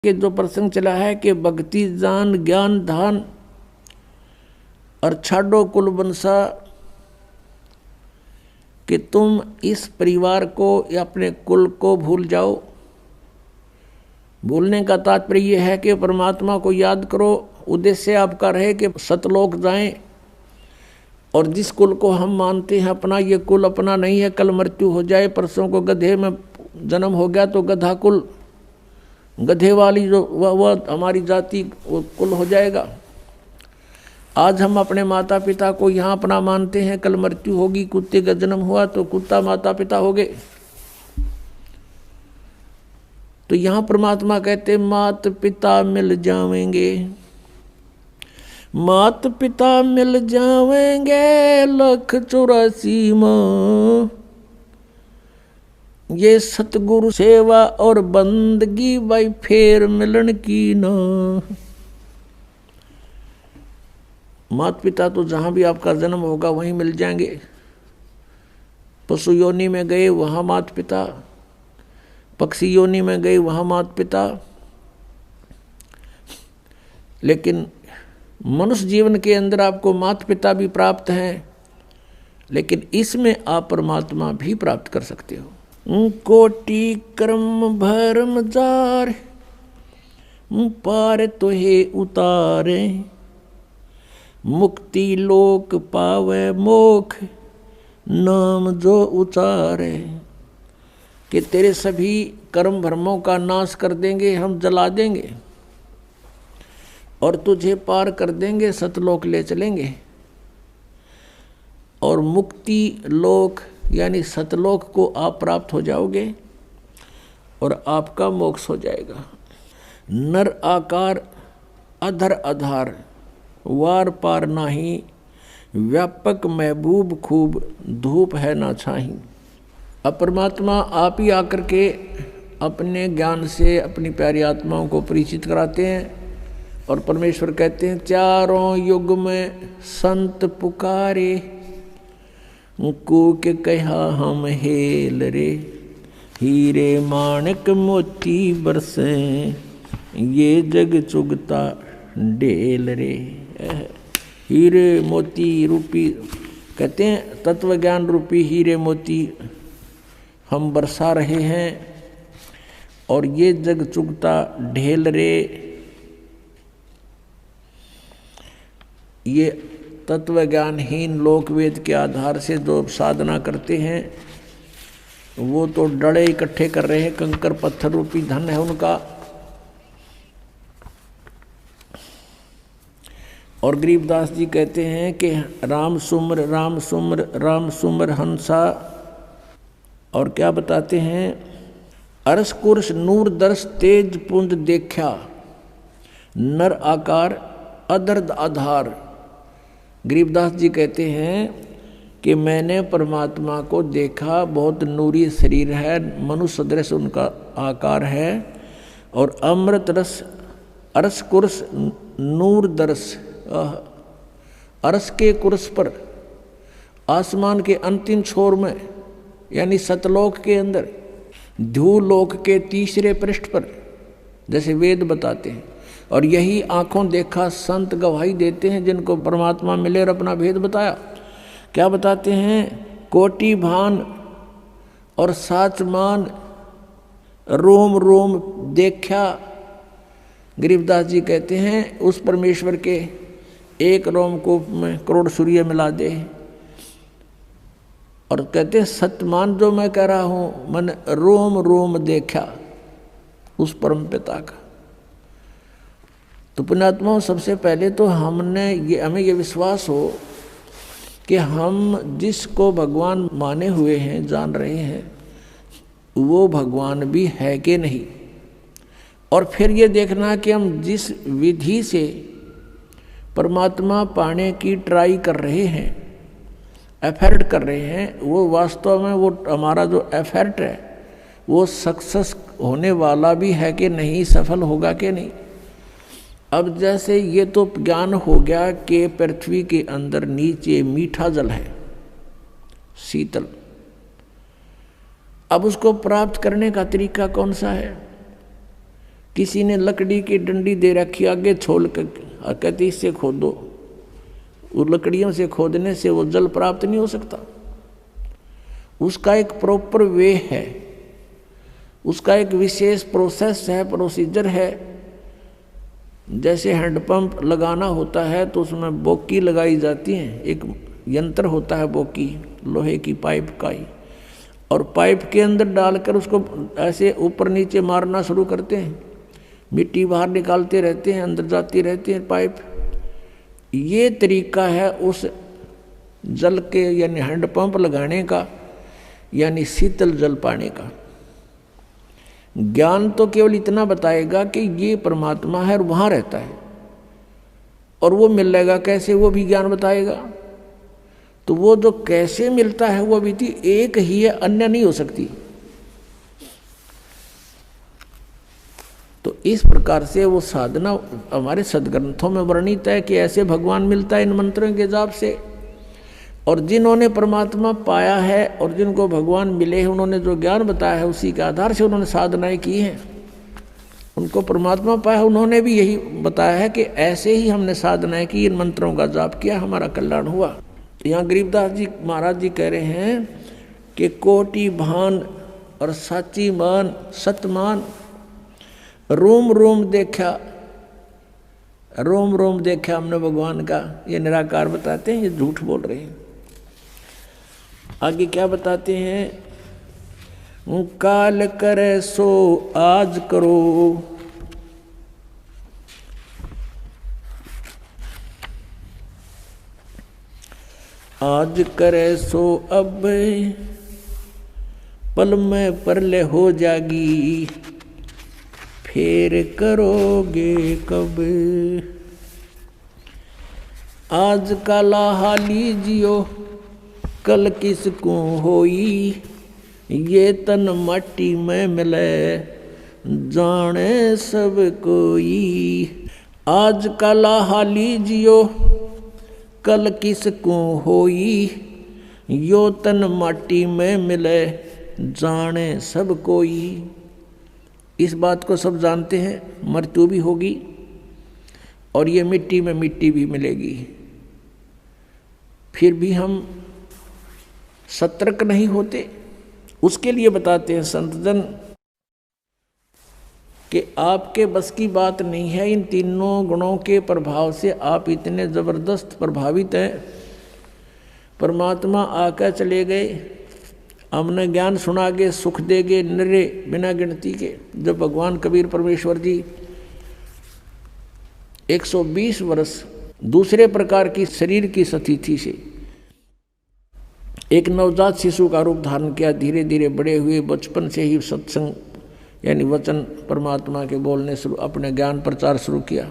के जो प्रसंग चला है कि भक्ति जान ज्ञान धान और छाड़ो कुल बंसा, कि तुम इस परिवार को या अपने कुल को भूल जाओ। भूलने का तात्पर्य यह है कि परमात्मा को याद करो। उद्देश्य आपका रहे कि सतलोक जाएं, और जिस कुल को हम मानते हैं अपना, ये कुल अपना नहीं है। कल मृत्यु हो जाए, परसों को गधे में जन्म हो गया तो गधा कुल, गधे वाली जो वह हमारी जाति वो कुल हो जाएगा। आज हम अपने माता पिता को यहाँ अपना मानते हैं, कल मृत्यु होगी, कुत्ते का जन्म हुआ तो कुत्ता माता पिता हो गए। तो यहाँ परमात्मा कहते मात पिता मिल जावेंगे, मात पिता मिल जावेंगे 184 माँ। ये सतगुरु सेवा और बंदगी भाई फेर मिलन की ना। माता पिता तो जहाँ भी आपका जन्म होगा वहीं मिल जाएंगे। पशु योनि में गए वहाँ माता पिता, पक्षी योनि में गए वहाँ माता पिता, लेकिन मनुष्य जीवन के अंदर आपको माता पिता भी प्राप्त हैं, लेकिन इसमें आप परमात्मा भी प्राप्त कर सकते हो। कोटि कर्म भरम जार पार तुहे उतारे, मुक्ति लोक पावे मोख नाम जो उचारे। कि तेरे सभी कर्म भ्रमों का नाश कर देंगे, हम जला देंगे और तुझे पार कर देंगे, सतलोक ले चलेंगे और मुक्ति लोक यानी सतलोक को आप प्राप्त हो जाओगे और आपका मोक्ष हो जाएगा। नर आकार अधर आधार वार पार नाही, व्यापक महबूब खूब धूप है ना छाही। अब परमात्मा आप ही आकर के अपने ज्ञान से अपनी प्यारी आत्माओं को परिचित कराते हैं और परमेश्वर कहते हैं चारों युग में संत पुकारे, कूक कहा हम हेल रे, हीरे माणक मोती बरसे ये जग चुगता ढेल रे। हीरे मोती रूपी कहते हैं तत्व ज्ञान रूपी हीरे मोती हम बरसा रहे हैं और ये जग चुगता ढेल रे। ये तत्व ज्ञानहीन लोकवेद के आधार से जो साधना करते हैं वो तो डड़े इकट्ठे कर रहे हैं, कंकर पत्थर रूपी धन है उनका। और गरीबदास जी कहते हैं कि राम सुमर राम सुमर राम सुमर हंसा। और क्या बताते हैं, अरस कुर्श नूर दर्श तेज पुंज देखा, नर आकार अदर्द आधार। गरीबदास जी कहते हैं कि मैंने परमात्मा को देखा, बहुत नूरी शरीर है, मनुष्य सदृश उनका आकार है और अमृत रस अरस कुर्श नूर दर्श। अरस के कुर्स पर आसमान के अंतिम छोर में यानी सतलोक के अंदर ध्यूलोक के तीसरे पृष्ठ पर, जैसे वेद बताते हैं, और यही आंखों देखा संत गवाही देते हैं जिनको परमात्मा मिले और अपना भेद बताया। क्या बताते हैं, कोटि भान और साच मान रोम रोम देखा। गरीबदास जी कहते हैं उस परमेश्वर के एक रोमकूप में करोड़ सूर्य मिला दे। और कहते हैं सत्यमान जो मैं कह रहा हूँ मैंने रोम रोम देखा उस परम पिता का। तो पुण्यात्माओं, सबसे पहले तो हमें ये विश्वास हो कि हम जिसको भगवान माने हुए हैं, जान रहे हैं, वो भगवान भी है कि नहीं। और फिर ये देखना कि हम जिस विधि से परमात्मा पाने की ट्राई कर रहे हैं, एफर्ट कर रहे हैं, वो वास्तव में वो हमारा जो एफर्ट है वो सक्सेस होने वाला भी है कि नहीं, सफल होगा कि नहीं। अब जैसे ये तो ज्ञान हो गया कि पृथ्वी के अंदर नीचे मीठा जल है, शीतल। अब उसको प्राप्त करने का तरीका कौन सा है? किसी ने लकड़ी की डंडी दे रखी आगे छोल कर, कहती इससे खोदो। वो लकड़ियों से खोदने से वो जल प्राप्त नहीं हो सकता। उसका एक प्रॉपर वे है, उसका एक विशेष प्रोसेस है, प्रोसीजर है। जैसे हैंडपंप लगाना होता है तो उसमें बोकी लगाई जाती है, एक यंत्र होता है बोकी, लोहे की पाइप का ही, और पाइप के अंदर डालकर उसको ऐसे ऊपर नीचे मारना शुरू करते हैं, मिट्टी बाहर निकालते रहते हैं, अंदर जाती रहती है पाइप। ये तरीका है उस जल के यानी हैंडपंप लगाने का, यानी शीतल जल पाने का। ज्ञान तो केवल इतना बताएगा कि ये परमात्मा है और वहाँ रहता है, और वो मिलेगा कैसे, वो भी ज्ञान बताएगा। तो वो जो कैसे मिलता है वो विधि एक ही है, अन्य नहीं हो सकती। तो इस प्रकार से वो साधना हमारे सदग्रंथों में वर्णित है कि ऐसे भगवान मिलता है इन मंत्रों के जाप से। और जिन्होंने परमात्मा पाया है और जिनको भगवान मिले हैं, उन्होंने जो ज्ञान बताया है उसी के आधार से उन्होंने साधनाएं की हैं, उनको परमात्मा पाया, उन्होंने भी यही बताया है कि ऐसे ही हमने साधनाएं की, इन मंत्रों का जाप किया, हमारा कल्याण हुआ। यहाँ गरीबदास जी महाराज जी कह रहे हैं कि कोटि भान और साची मान सतमान, रोम रोम देखा, रोम रोम देखा हमने भगवान का, ये निराकार बताते हैं, ये झूठ बोल रहे हैं। आगे क्या बताते हैं, काल करे सो आज करो, आज करे सो अब पल में परले हो जागी, फिर करोगे कब। आज का लाहा लीजियो कल किसको होई, ये तन माटी में मिले जाने सब कोई। आज का लाहा लीजियो कल किसको होई, यो तन माटी में मिले जाने सब कोई। इस बात को सब जानते हैं, मृत्यु भी होगी और ये मिट्टी में मिट्टी भी मिलेगी। फिर भी हम सतर्क नहीं होते। उसके लिए बताते हैं संतजन कि आपके बस की बात नहीं है, इन तीनों गुणों के प्रभाव से आप इतने जबरदस्त प्रभावित हैं। परमात्मा आकर चले गए, हमने ज्ञान सुना के सुख देगे निरे बिना गिनती के। जब भगवान कबीर परमेश्वर जी 120 वर्ष दूसरे प्रकार की शरीर की स्थिति से एक नवजात शिशु का रूप धारण किया, धीरे धीरे बड़े हुए, बचपन से ही सत्संग यानी वचन परमात्मा के बोलने शुरू, अपने ज्ञान प्रचार शुरू किया।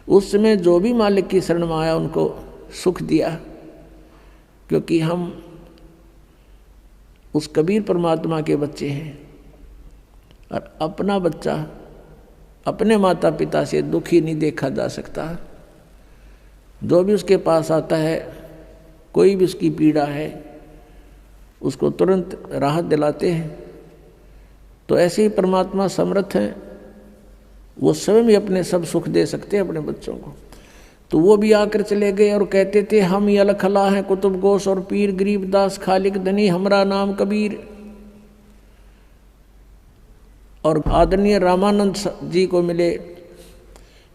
उस समय जो भी मालिक की शरण में आया उनको सुख दिया, क्योंकि हम उस कबीर परमात्मा के बच्चे हैं। और अपना बच्चा अपने माता पिता से दुखी नहीं देखा जा सकता। जो भी उसके पास आता है, कोई भी उसकी पीड़ा है, उसको तुरंत राहत दिलाते हैं। तो ऐसे ही परमात्मा समर्थ हैं, वो स्वयं ही अपने सब सुख दे सकते हैं अपने बच्चों को। तो वो भी आकर चले गए और कहते थे, हम ये अलखला हैं कुतुब गोस और पीर, गरीबदास खालिक धनी, हमारा नाम कबीर। और आदरणीय रामानंद जी को मिले,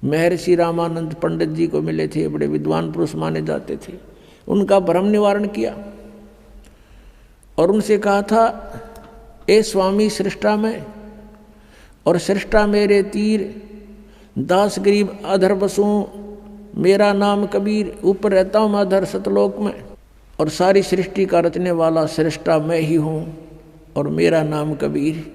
महर्षि रामानंद पंडित जी को मिले थे, बड़े विद्वान पुरुष माने जाते थे। उनका भ्रम निवारण किया और उनसे कहा था, ए स्वामी सृष्टा में और सृष्टा मेरे तीर, दास गरीब अधर बसूं, मेरा नाम कबीर, ऊपर रहता हूँ मैं अधर सतलोक में, और सारी सृष्टि का रचने वाला सृष्टा मैं ही हूँ और मेरा नाम कबीर।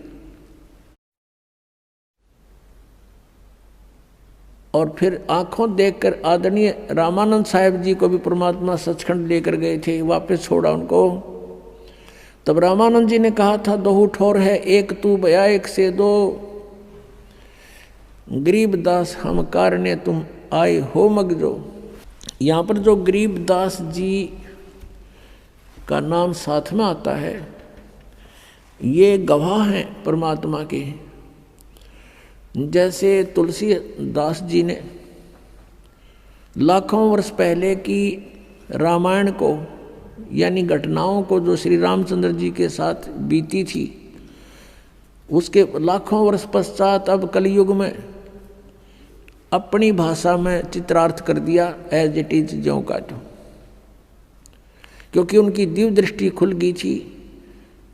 और फिर आंखों देखकर आदरणीय रामानंद साहेब जी को भी परमात्मा सचखंड लेकर गए थे, वापस छोड़ा उनको। तब रामानंद जी ने कहा था, दोहू ठोर है एक तू बया एक से दो, गरीबदास हम कारणे तुम आए हो मगजो। यहाँ पर जो गरीबदास जी का नाम साथ में आता है, ये गवाह हैं परमात्मा के। जैसे तुलसीदास जी ने लाखों वर्ष पहले की रामायण को यानी घटनाओं को जो श्री रामचंद्र जी के साथ बीती थी, उसके लाखों वर्ष पश्चात अब कलयुग में अपनी भाषा में चित्रार्थ कर दिया एज इट इज ज्यों का त्यों, क्योंकि उनकी दिव्य दृष्टि खुल गई थी।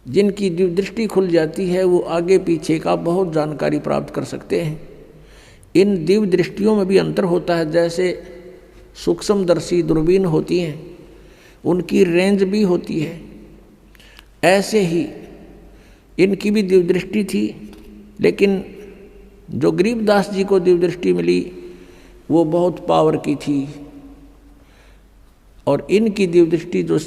जिनकी दिव्य दृष्टि खुल जाती है वो आगे पीछे का बहुत जानकारी प्राप्त कर सकते हैं। इन दिव्य दृष्टियों में भी अंतर होता है, जैसे सूक्ष्मदर्शी दूरबीन होती हैं, उनकी रेंज भी होती है, ऐसे ही इनकी भी दिव्य दृष्टि थी। लेकिन जो गरीबदास जी को दिव्य दृष्टि मिली वो बहुत पावर की थी, और इनकी दिव्य दृष्टि जो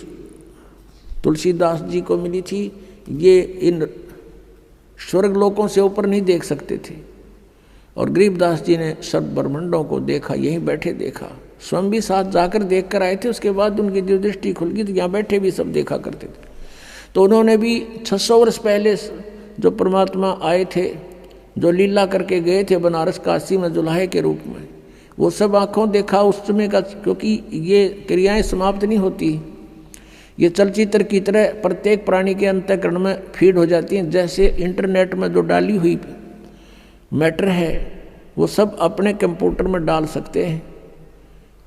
तुलसीदास जी को मिली थी, ये इन स्वर्ग लोकों से ऊपर नहीं देख सकते थे, और गरीबदास जी ने सब ब्रह्मांडों को देखा, यहीं बैठे देखा, स्वयं भी साथ जाकर देख कर आए थे। उसके बाद उनकी दिव्य दृष्टि खुल गई, तो यहाँ बैठे भी सब देखा करते थे। तो उन्होंने भी 600 वर्ष पहले जो परमात्मा आए थे, जो लीला करके गए थे बनारस काशी में जुलाहे के रूप में, वो सब आँखों देखा उस समय का, क्योंकि ये क्रियाएं समाप्त नहीं होती, ये चलचित्र की तरह प्रत्येक प्राणी के अंतःकरण में फीड हो जाती हैं। जैसे इंटरनेट में जो डाली हुई मैटर है वो सब अपने कंप्यूटर में डाल सकते हैं,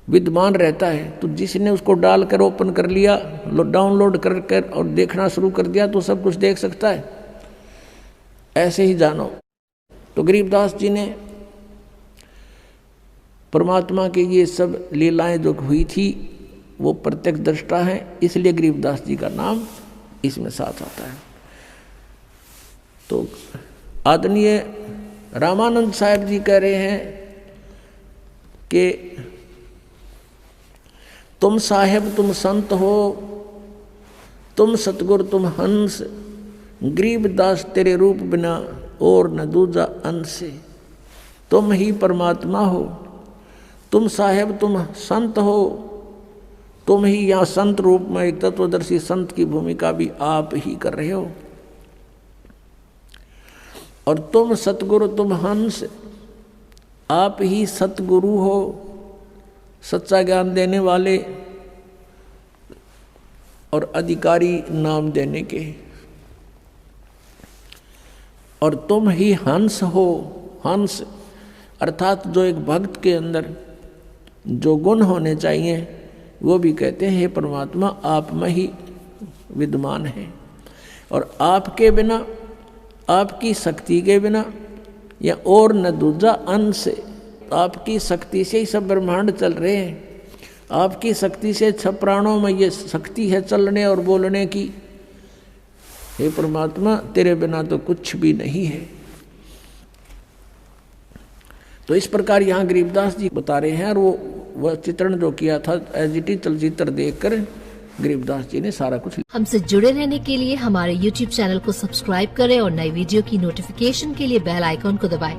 विद्यमान रहता है। तो जिसने उसको डालकर ओपन कर लिया, डाउनलोड कर और देखना शुरू कर दिया, तो सब कुछ देख सकता है। ऐसे ही जानो। तो गरीबदास जी ने परमात्मा के ये सब लीलाएं जो हुई थी वो प्रत्यक्ष दृष्टा है, इसलिए गरीबदास जी का नाम इसमें साथ आता है। तो आदरणीय रामानंद साहब जी कह रहे हैं कि तुम साहेब तुम संत हो, तुम सतगुरु तुम हंस, गरीबदास तेरे रूप बिना और न दूजा अंश। तुम ही परमात्मा हो, तुम साहेब तुम संत हो, तुम ही यहाँ संत रूप में एक तत्वदर्शी संत की भूमिका भी आप ही कर रहे हो, और तुम सतगुरु तुम हंस, आप ही सतगुरु हो, सच्चा ज्ञान देने वाले और अधिकारी नाम देने के, और तुम ही हंस हो। हंस अर्थात जो एक भक्त के अंदर जो गुण होने चाहिए वो भी कहते हैं हे परमात्मा आप में ही विद्यमान है, और आपके बिना, आपकी शक्ति के बिना या और न दूजा अंश, आपकी शक्ति से ही सब ब्रह्मांड चल रहे हैं। आपकी शक्ति से 6 प्राणों में ये शक्ति है चलने और बोलने की। हे परमात्मा तेरे बिना तो कुछ भी नहीं है। तो इस प्रकार यहाँ गरीबदास जी बता रहे हैं, और वह चित्रण जो किया था एज इट इज चलचित्र देखकर गरीबदास जी ने सारा कुछ। हमसे जुड़े रहने के लिए हमारे YouTube चैनल को सब्सक्राइब करें और नई वीडियो की नोटिफिकेशन के लिए बेल आइकॉन को दबाएं।